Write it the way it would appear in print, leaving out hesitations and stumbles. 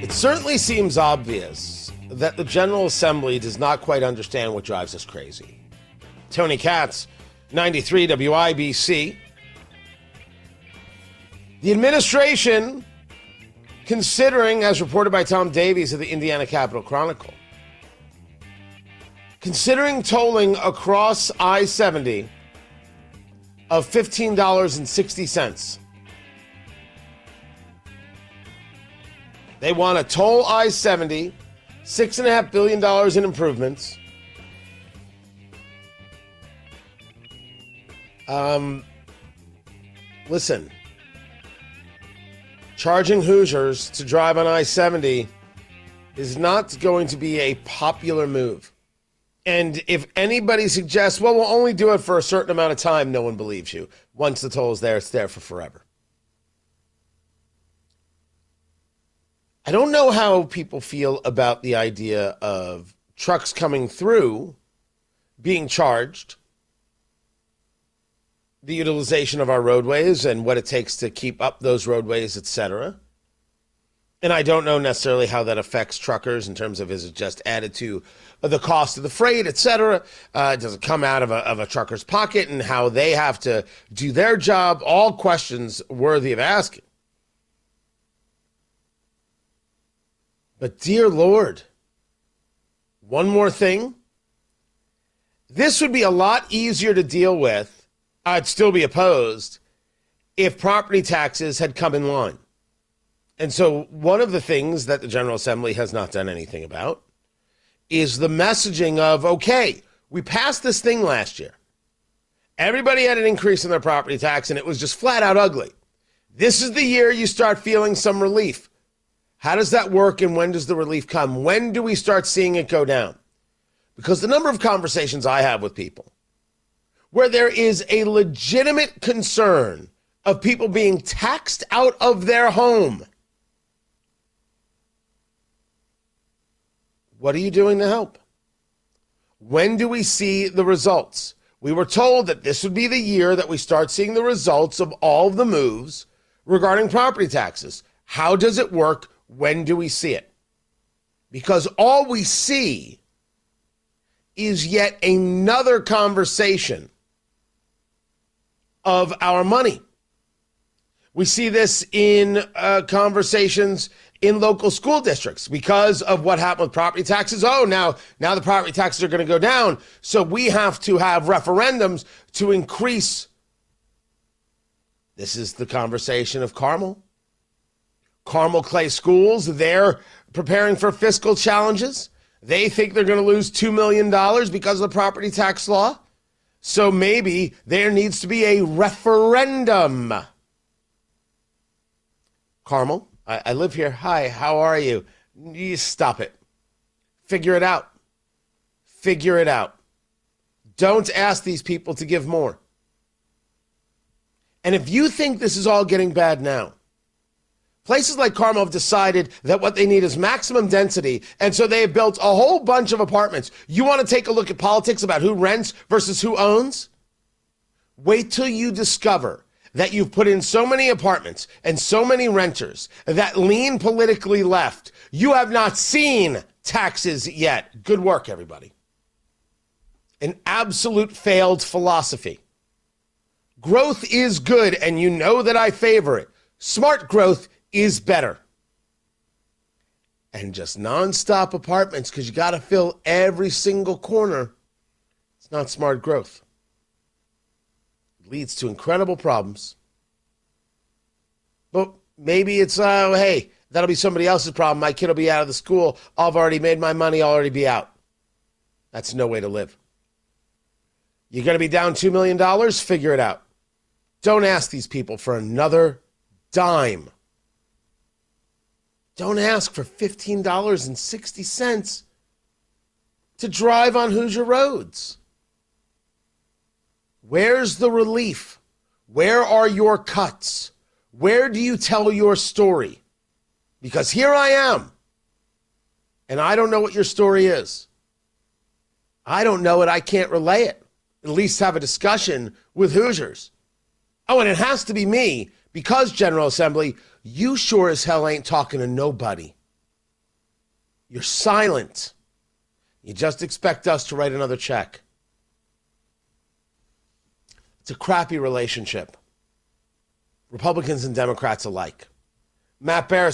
It certainly seems obvious that the General Assembly does not quite understand what drives us crazy. Tony Katz, 93 WIBC. The administration, considering, as reported by Tom Davies of the Indiana Capital Chronicle, considering tolling across I-70 of $15.60. They want to toll I-70, $6.5 billion in improvements. Listen, charging Hoosiers to drive on I-70 is not going to be a popular move. And if anybody suggests, well, we'll only do it for a certain amount of time, no one believes you. Once the toll is there, it's there for forever. I don't know how people feel about the idea of trucks coming through being charged, the utilization of our roadways and what it takes to keep up those roadways, etc. And I don't know necessarily how that affects truckers in terms of, is it just added to the cost of the freight, etc. Does it come out of a trucker's pocket and how they have to do their job? All questions worthy of asking. But dear Lord, one more thing. This would be a lot easier to deal with. I'd still be opposed if property taxes had come in line. And so one of the things that the General Assembly has not done anything about is the messaging of, okay, we passed this thing last year. Everybody had an increase in their property tax and it was just flat out ugly. This is the year you start feeling some relief. How does that work and when does the relief come? When do we start seeing it go down? Because the number of conversations I have with people where there is a legitimate concern of people being taxed out of their home. What are you doing to help? When do we see the results? We were told that this would be the year that we start seeing the results of all of the moves regarding property taxes. How does it work? When do we see it? Because all we see is yet another conversation of our money. We see this in conversations in local school districts because of what happened with property taxes. Oh, now the property taxes are going to go down, so we have to have referendums to increase. This is the conversation of Carmel. Carmel Clay Schools, they're preparing for fiscal challenges. They think they're going to lose $2 million because of the property tax law. So maybe there needs to be a referendum. Carmel, I live here. Hi, how are you? You stop it. Figure it out. Figure it out. Don't ask these people to give more. And if you think this is all getting bad now, places like Carmel have decided that what they need is maximum density, and so they have built a whole bunch of apartments. You want to take a look at politics about who rents versus who owns? Wait till you discover that you've put in so many apartments and so many renters that lean politically left. You have not seen taxes yet. Good work, everybody. An absolute failed philosophy. Growth is good, and you know that I favor it. Smart growth is better. And just nonstop apartments because you got to fill every single corner. It's not smart growth. It leads to incredible problems. But maybe it's, hey, that'll be somebody else's problem. My kid will be out of the school. I've already made my money. I'll already be out. That's no way to live. You're going to be down $2 million? Figure it out. Don't ask these people for another dime. Don't ask for $15.60 to drive on Hoosier roads. Where's the relief? Where are your cuts? Where do you tell your story? Because here I am, and I don't know what your story is. I don't know it. I can't relay it. At least have a discussion with Hoosiers. Oh, and it has to be me because, General Assembly, you sure as hell ain't talking to nobody. You're silent. You just expect us to write another check. It's a crappy relationship. Republicans and Democrats alike. Matt Barris got